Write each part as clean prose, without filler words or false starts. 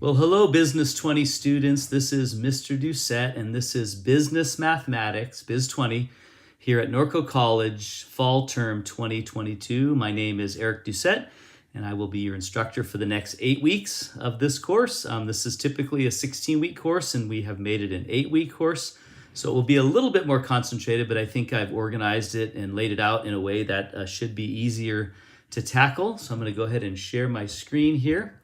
Well, hello, Business 20 students. This is Mr. Doucette, and this is Business Mathematics, Biz 20, here at Norco College, Fall Term 2022. My name is Eric Doucette, and I will be your instructor for the next 8 weeks of this course. This is typically a 16-week course, and we have made it an 8-week course. So it will be a little bit more concentrated, but I think I've organized it and laid it out in a way that should be easier to tackle. So I'm going to go ahead and share my screen here.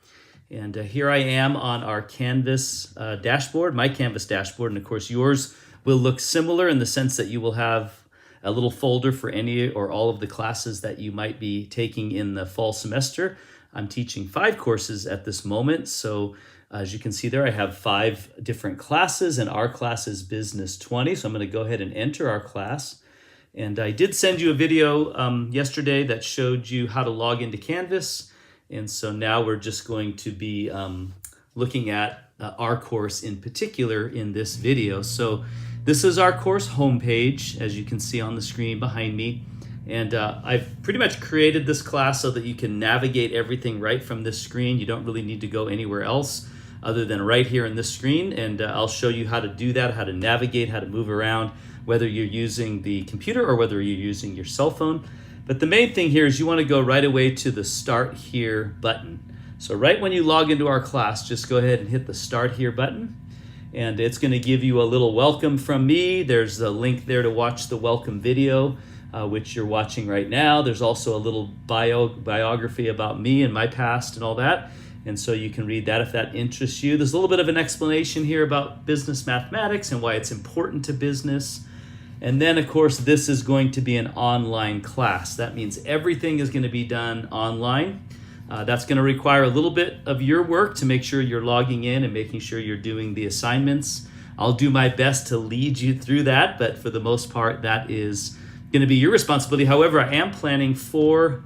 And here I am on our Canvas dashboard, my Canvas dashboard. And of course, yours will look similar in the sense that you will have a little folder for any or all of the classes that you might be taking in the fall semester. I'm teaching 5 courses at this moment. So as you can see there, I have 5 different classes, and our class is Business 20. So I'm going to go ahead and enter our class. And I did send you a video yesterday that showed you how to log into Canvas. And so now we're just going to be looking at our course in particular in this video. So this is our course homepage, as you can see on the screen behind me. And I've pretty much created this class so that you can navigate everything right from this screen. You don't really need to go anywhere else other than right here in this screen. And I'll show you how to do that, how to navigate, how to move around, whether you're using the computer or whether you're using your cell phone. But the main thing here is you want to go right away to the Start Here button. So right when you log into our class, just go ahead and hit the Start Here button. And it's going to give you a little welcome from me. There's a link there to watch the welcome video, which you're watching right now. There's also a little biography about me and my past and all that. And so you can read that if that interests you. There's a little bit of an explanation here about business mathematics and why it's important to business. And then, of course, this is going to be an online class. That means everything is going to be done online. That's going to require a little bit of your work to make sure you're logging in and making sure you're doing the assignments. I'll do my best to lead you through that, but for the most part, that is going to be your responsibility. However, I am planning 4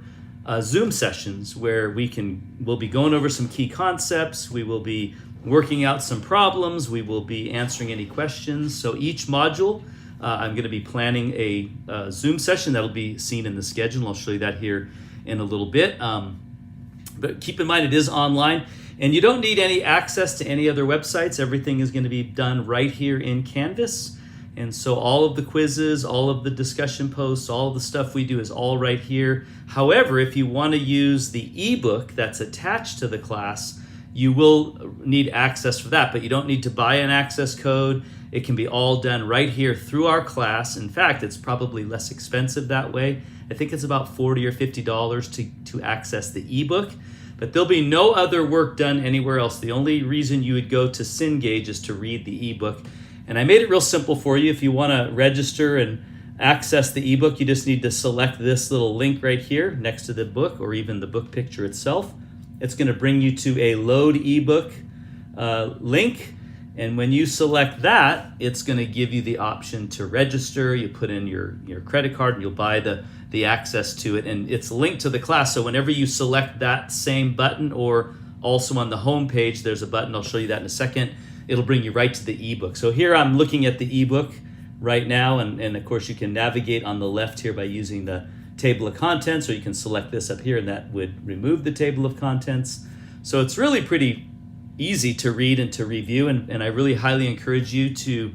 Zoom sessions where we'll be going over some key concepts. We will be working out some problems. We will be answering any questions. So each module, I'm going to be planning a Zoom session that'll be seen in the schedule. I'll show you that here in a little bit. But keep in mind, it is online, and you don't need any access to any other websites. Everything is going to be done right here in Canvas. And so all of the quizzes, all of the discussion posts, all of the stuff we do is all right here. However, if you want to use the ebook that's attached to the class, you will need access for that, but you don't need to buy an access code. It can be all done right here through our class. In fact, it's probably less expensive that way. I think it's about $40 or $50 to access the ebook, but there'll be no other work done anywhere else. The only reason you would go to Cengage is to read the ebook. And I made it real simple for you. If you want to register and access the ebook, you just need to select this little link right here next to the book or even the book picture itself. It's going to bring you to a load ebook link. And when you select that, it's going to give you the option to register. You put in your credit card and you'll buy the access to it. And it's linked to the class. So whenever you select that same button, or also on the home page, there's a button. I'll show you that in a second. It'll bring you right to the ebook. So here I'm looking at the ebook right now. And of course, you can navigate on the left here by using the table of contents, or you can select this up here and that would remove the table of contents. So it's really pretty easy to read and to review, and I really highly encourage you to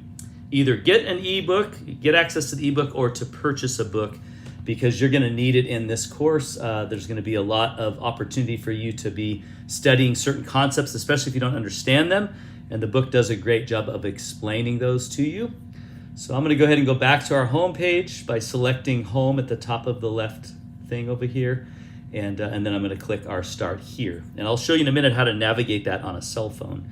either get an ebook, get access to the ebook, or to purchase a book, because you're going to need it in this course. There's going to be a lot of opportunity for you to be studying certain concepts, especially if you don't understand them, and the book does a great job of explaining those to you. So I'm going to go ahead and go back to our home page by selecting home at the top of the left thing over here. And then I'm going to click our Start Here. And I'll show you in a minute how to navigate that on a cell phone.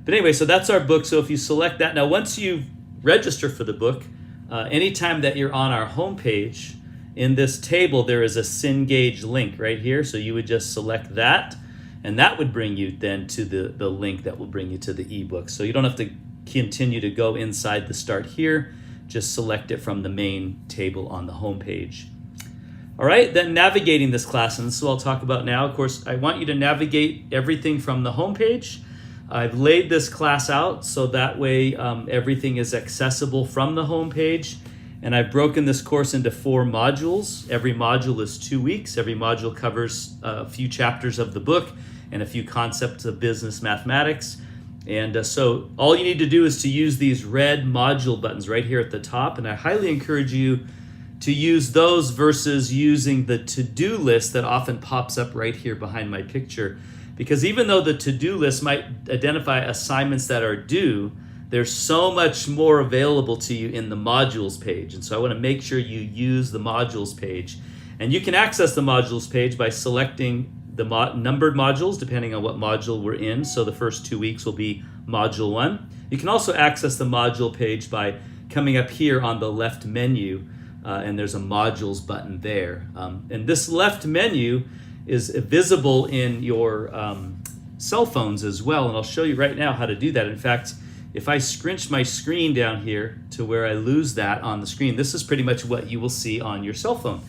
But anyway, so that's our book. So if you select that, now once you register for the book, anytime that you're on our home page, in this table there is a Cengage link right here. So you would just select that, and that would bring you then to the link that will bring you to the ebook. So you don't have to continue to go inside the Start Here. Just select it from the main table on the home page. All right, then navigating this class, and this is what I'll talk about now. Of course, I want you to navigate everything from the home page. I've laid this class out so that way everything is accessible from the home page. And I've broken this course into 4 modules. Every module is 2 weeks. Every module covers a few chapters of the book. and a few concepts of business mathematics. And so all you need to do is to use these red module buttons right here at the top, and I highly encourage you to use those versus using the to-do list that often pops up right here behind my picture. Because even though the to-do list might identify assignments that are due, there's so much more available to you in the modules page. And so I want to make sure you use the modules page. And you can access the modules page by selecting the numbered modules depending on what module we're in. So the first 2 weeks will be module 1. You can also access the module page by coming up here on the left menu, and there's a modules button there. And this left menu is visible in your cell phones as well, and I'll show you right now how to do that. In fact, if I scrunch my screen down here to where I lose that on the screen, this is pretty much what you will see on your cell phone.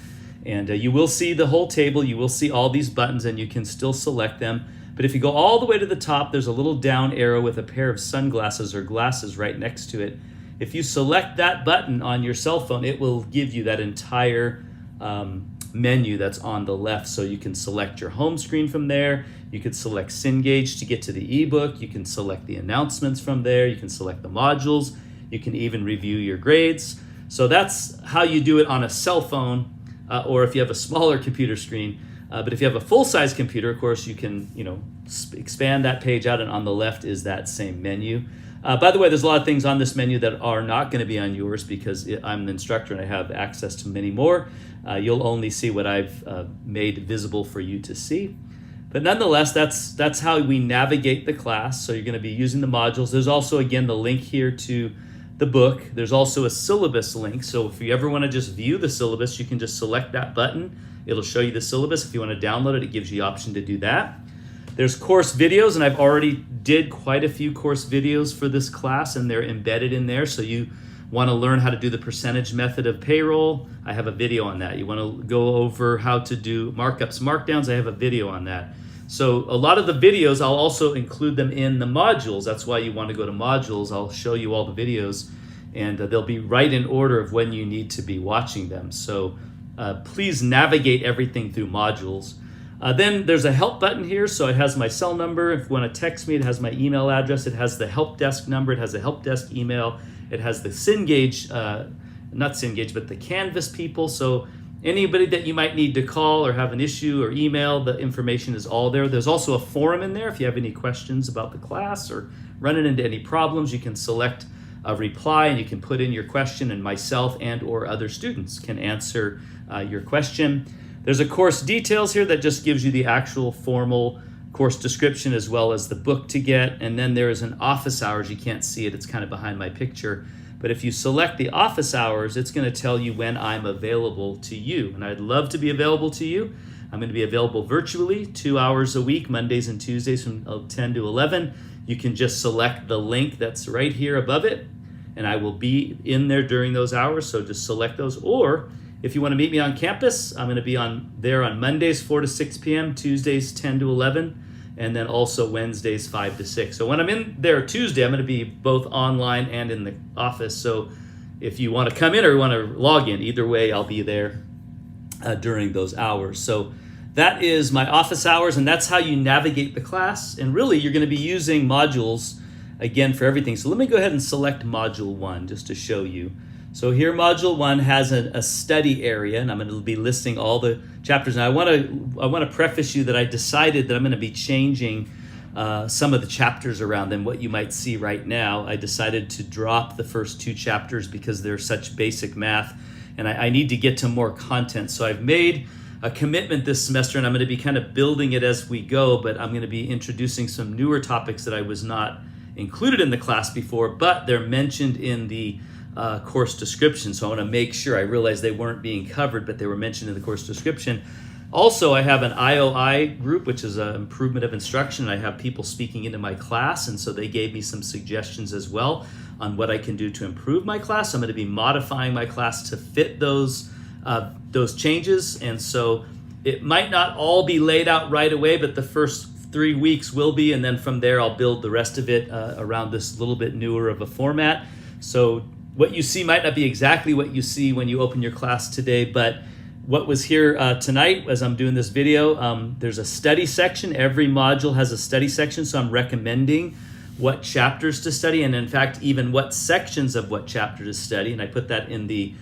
And you will see the whole table, you will see all these buttons, and you can still select them. But if you go all the way to the top, there's a little down arrow with a pair of sunglasses or glasses right next to it. If you select that button on your cell phone, it will give you that entire menu that's on the left. So you can select your home screen from there. You could select Cengage to get to the ebook. You can select the announcements from there. You can select the modules. You can even review your grades. So that's how you do it on a cell phone, or if you have a smaller computer screen. But if you have a full-size computer, of course, you can expand that page out, and on the left is that same menu. By the way, there's a lot of things on this menu that are not going to be on yours because I'm the instructor and I have access to many more. You'll only see what I've made visible for you to see. But nonetheless, that's how we navigate the class. So you're going to be using the modules. There's also, again, the link here to the book. There's also a syllabus link. So if you ever want to just view the syllabus, you can just select that button. It'll show you the syllabus. If you want to download it, it gives you the option to do that. There's course videos, and I've already did quite a few course videos for this class, and they're embedded in there. So you want to learn how to do the percentage method of payroll, I have a video on that. You want to go over how to do markups, markdowns, I have a video on that. So a lot of the videos, I'll also include them in the modules. That's why you want to go to modules. I'll show you all the videos, and they'll be right in order of when you need to be watching them. So please navigate everything through modules. Then there's a help button here, so it has my cell number. If you want to text me, it has my email address. It has the help desk number. It has the help desk email. It has the Cengage, not Cengage, but the Canvas people. So anybody that you might need to call or have an issue or email, the information is all there. There's also a forum in there. If you have any questions about the class or running into any problems, you can select a reply and you can put in your question, and myself and or other students can answer your question. There's a course details here that just gives you the actual formal course description as well as the book to get. And then there is an office hours. You can't see it. It's kind of behind my picture. But if you select the office hours, it's going to tell you when I'm available to you. And I'd love to be available to you. I'm going to be available virtually 2 hours a week, Mondays and Tuesdays from 10 to 11. You can just select the link that's right here above it, and I will be in there during those hours. So just select those. Or if you want to meet me on campus, I'm going to be there on Mondays 4 to 6 p.m., Tuesdays 10 to 11, and then also Wednesdays 5 to 6. So when I'm in there Tuesday, I'm going to be both online and in the office. So if you want to come in or you want to log in, either way, I'll be there during those hours. So that is my office hours, and that's how you navigate the class. And really, you're going to be using modules again for everything. So let me go ahead and select Module 1 just to show you. So here, Module 1 has a study area, and I'm going to be listing all the chapters. And I want to preface you that I decided that I'm going to be changing some of the chapters around than what you might see right now. I decided to drop the first 2 chapters because they're such basic math, and I need to get to more content. So I've made a commitment this semester, and I'm going to be kind of building it as we go, but I'm going to be introducing some newer topics that I was not included in the class before, but they're mentioned in the course description. So I want to make sure. I realized they weren't being covered, but they were mentioned in the course description. Also, I have an IOI group, which is an improvement of instruction. I have people speaking into my class, and so they gave me some suggestions as well on what I can do to improve my class. I'm going to be modifying my class to fit those changes, and so it might not all be laid out right away, but the first 3 weeks will be, and then from there I'll build the rest of it around this little bit newer of a format. So what you see might not be exactly what you see when you open your class today, but what was here tonight as I'm doing this video, there's a study section. Every module has a study section, so I'm recommending what chapters to study, and in fact, even what sections of what chapter to study. And I put that in the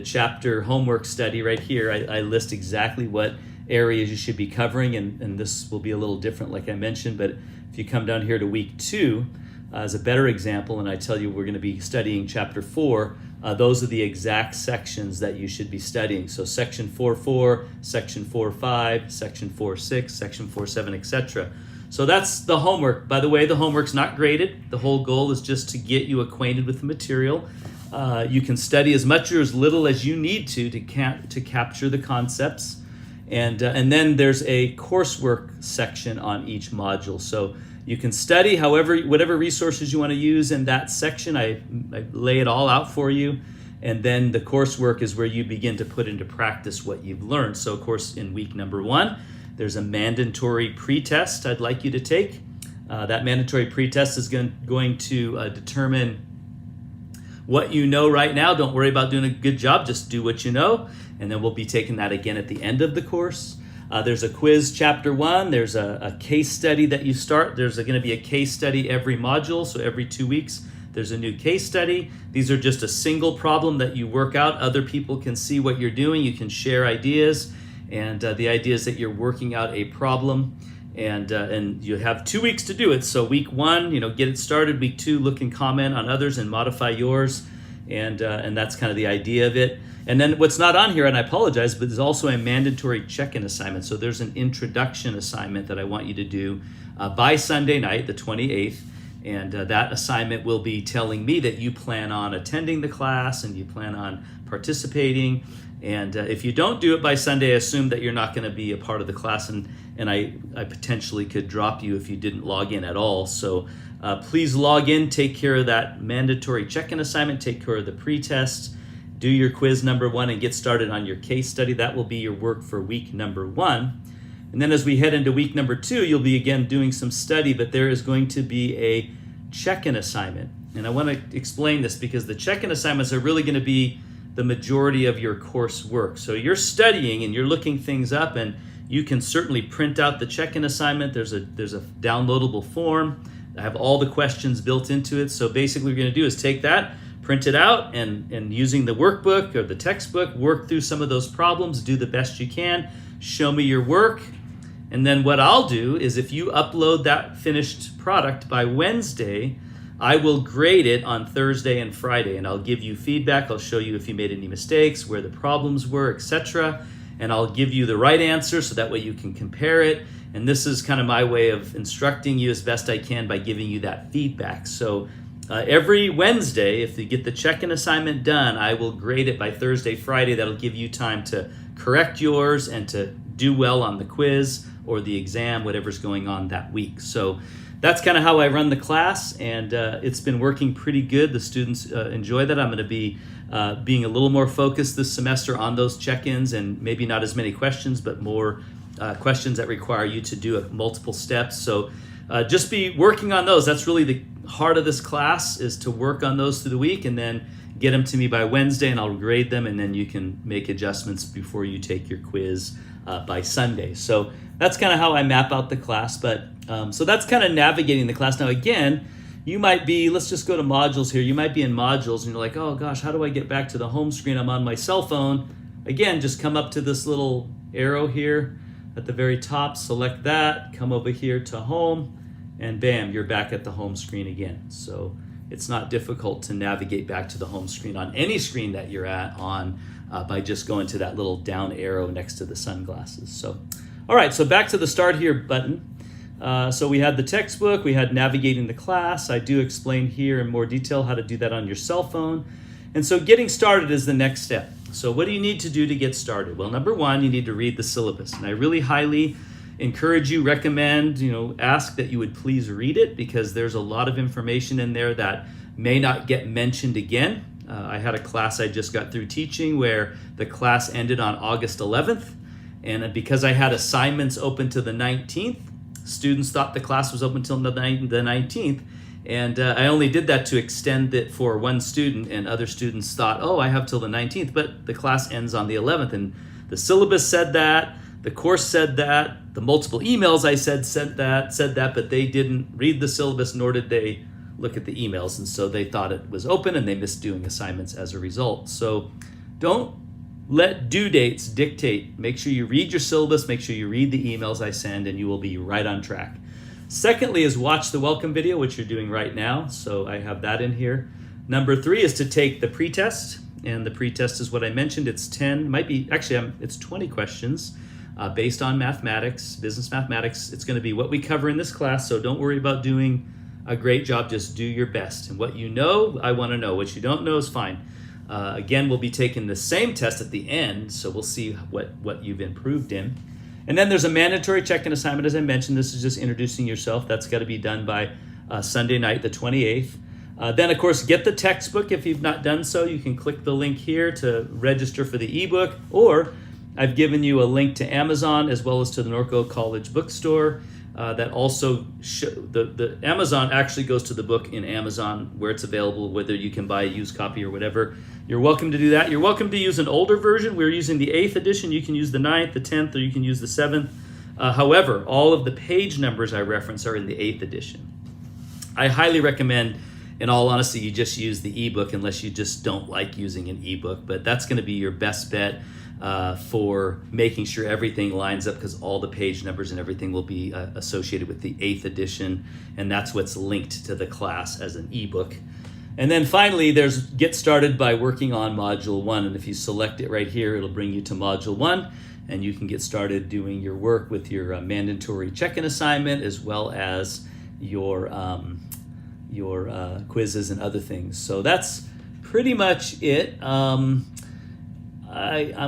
chapter homework study right here. I list exactly what areas you should be covering, and this will be a little different like I mentioned, but if you come down here to week 2 as a better example, and I tell you we're going to be studying chapter 4, those are the exact sections that you should be studying. So section 4.4, section 4.5, section 4.6, section 4.7, etc. So that's the homework. By the way, the homework's not graded. The whole goal is just to get you acquainted with the material. You can study as much or as little as you need to capture the concepts. And then there's a coursework section on each module. So you can study whatever resources you want to use in that section. I lay it all out for you. And then the coursework is where you begin to put into practice what you've learned. So of course, in week number 1, there's a mandatory pretest I'd like you to take. That mandatory pretest is going to determine what you know right now. Don't worry about doing a good job, just do what you know. And then we'll be taking that again at the end of the course. There's a quiz chapter 1. There's a case study that you start. There's going to be a case study every module. So every 2 weeks, there's a new case study. These are just a single problem that you work out. Other people can see what you're doing. You can share ideas. And the idea is that you're working out a problem. And you have 2 weeks to do it. So week 1, get it started. Week 2, look and comment on others and modify yours. And that's kind of the idea of it. And then what's not on here, and I apologize, but there's also a mandatory check-in assignment. So there's an introduction assignment that I want you to do by Sunday night, the 28th. And that assignment will be telling me that you plan on attending the class and you plan on participating. And if you don't do it by Sunday, assume that you're not going to be a part of the class, and I potentially could drop you if you didn't log in at all. So please log in, take care of that mandatory check-in assignment, take care of the pretest, do your quiz number 1, and get started on your case study. That will be your work for week number 1. And then as we head into week number 2, you'll be again doing some study, but there is going to be a check-in assignment. And I want to explain this because the check-in assignments are really going to be the majority of your course work. So you're studying and you're looking things up, and you can certainly print out the check-in assignment. There's a downloadable form. I have all the questions built into it. So basically what you're going to do is take that, print it out, and using the workbook or the textbook, work through some of those problems, do the best you can, show me your work. And then what I'll do is if you upload that finished product by Wednesday, I will grade it on Thursday and Friday, and I'll give you feedback. I'll show you if you made any mistakes, where the problems were, etc. And I'll give you the right answer so that way you can compare it. And this is kind of my way of instructing you as best I can by giving you that feedback. So every Wednesday, if you get the check-in assignment done, I will grade it by Thursday, Friday. That'll give you time to correct yours and to do well on the quiz or the exam, whatever's going on that week. So that's kind of how I run the class, and it's been working pretty good. The students enjoy that. I'm going to be being a little more focused this semester on those check-ins, and maybe not as many questions, but more questions that require you to do multiple steps. So just be working on those. That's really the heart of this class, is to work on those through the week and then get them to me by Wednesday, and I'll grade them, and then you can make adjustments before you take your quiz by Sunday. So that's kind of how I map out the class. But so that's kind of navigating the class. Now again, you might be, let's just go to modules here. You might be in modules and you're like, oh gosh, how do I get back to the home screen? I'm on my cell phone. Again, just come up to this little arrow here at the very top, select that, come over here to home, and bam, you're back at the home screen again. So it's not difficult to navigate back to the home screen on any screen that you're on by just going to that little down arrow next to the sunglasses. So, all right, so back to the Start Here button. So we had the textbook, we had navigating the class. I do explain here in more detail how to do that on your cell phone. And so getting started is the next step. So what do you need to do to get started? Well, number 1, you need to read the syllabus. And I really highly encourage you, recommend, ask that you would please read it, because there's a lot of information in there that may not get mentioned again. I had a class I just got through teaching where the class ended on August 11th. And because I had assignments open to the 19th, students thought the class was open until the 19th. And I only did that to extend it for one student, and other students thought, oh, I have till the 19th, but the class ends on the 11th. And The syllabus said that, the course said that, the multiple emails I said that, but they didn't read the syllabus, nor did they look at the emails, and so they thought it was open and they missed doing assignments as a result. So don't let due dates dictate. Make sure you read your syllabus, make sure you read the emails I send, and you will be right on track. Secondly is watch the welcome video, which you're doing right now, so I have that in here. Number 3 is to take the pretest, and the pretest is what I mentioned. It's 10, might be, actually it's 20 questions based on mathematics, business mathematics. It's going to be what we cover in this class, so don't worry about doing a great job, just do your best. And what you know, I want to know. What you don't know is fine. Again, we'll be taking the same test at the end, so we'll see what you've improved in. And then there's a mandatory check-in assignment, as I mentioned. This is just introducing yourself. That's got to be done by Sunday night, the 28th. Then, of course, get the textbook. If you've not done so, you can click the link here to register for the ebook, or I've given you a link to Amazon as well as to the Norco College bookstore. That also, the Amazon actually goes to the book in Amazon where it's available, whether you can buy a used copy or whatever. You're welcome to do that. You're welcome to use an older version. We're using the 8th edition. You can use the 9th, the 10th, or you can use the 7th. However, all of the page numbers I reference are in the 8th edition. I highly recommend, in all honesty, you just use the ebook unless you just don't like using an ebook, but that's going to be your best bet for making sure everything lines up, because all the page numbers and everything will be associated with the 8th edition, and that's what's linked to the class as an ebook. And then finally, there's get started by working on Module 1, and if you select it right here, it'll bring you to Module 1, and you can get started doing your work with your mandatory check-in assignment as well as your quizzes and other things. So that's pretty much it. I'm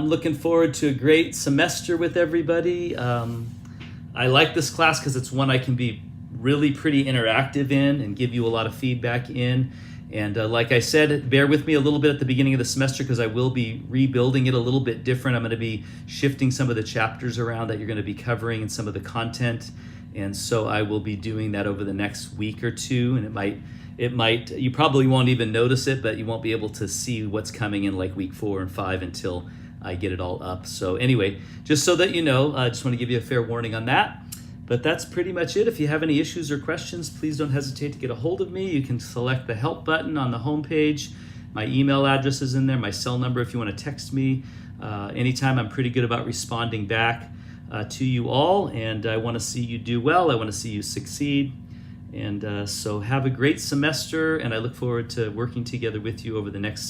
looking forward to a great semester with everybody. I like this class because it's one I can be really pretty interactive in and give you a lot of feedback in. And like I said, bear with me a little bit at the beginning of the semester because I will be rebuilding it a little bit different. I'm going to be shifting some of the chapters around that you're going to be covering and some of the content. And so I will be doing that over the next week or two, and it might, you probably won't even notice it, but you won't be able to see what's coming in like week 4 and 5 until I get it all up. So anyway, just so that you know, I just want to give you a fair warning on that. But that's pretty much it. If you have any issues or questions, please don't hesitate to get a hold of me. You can select the help button on the homepage. My email address is in there, my cell number if you want to text me. Anytime, I'm pretty good about responding back to you all, and I want to see you do well. I want to see you succeed. And so have a great semester, and I look forward to working together with you over the next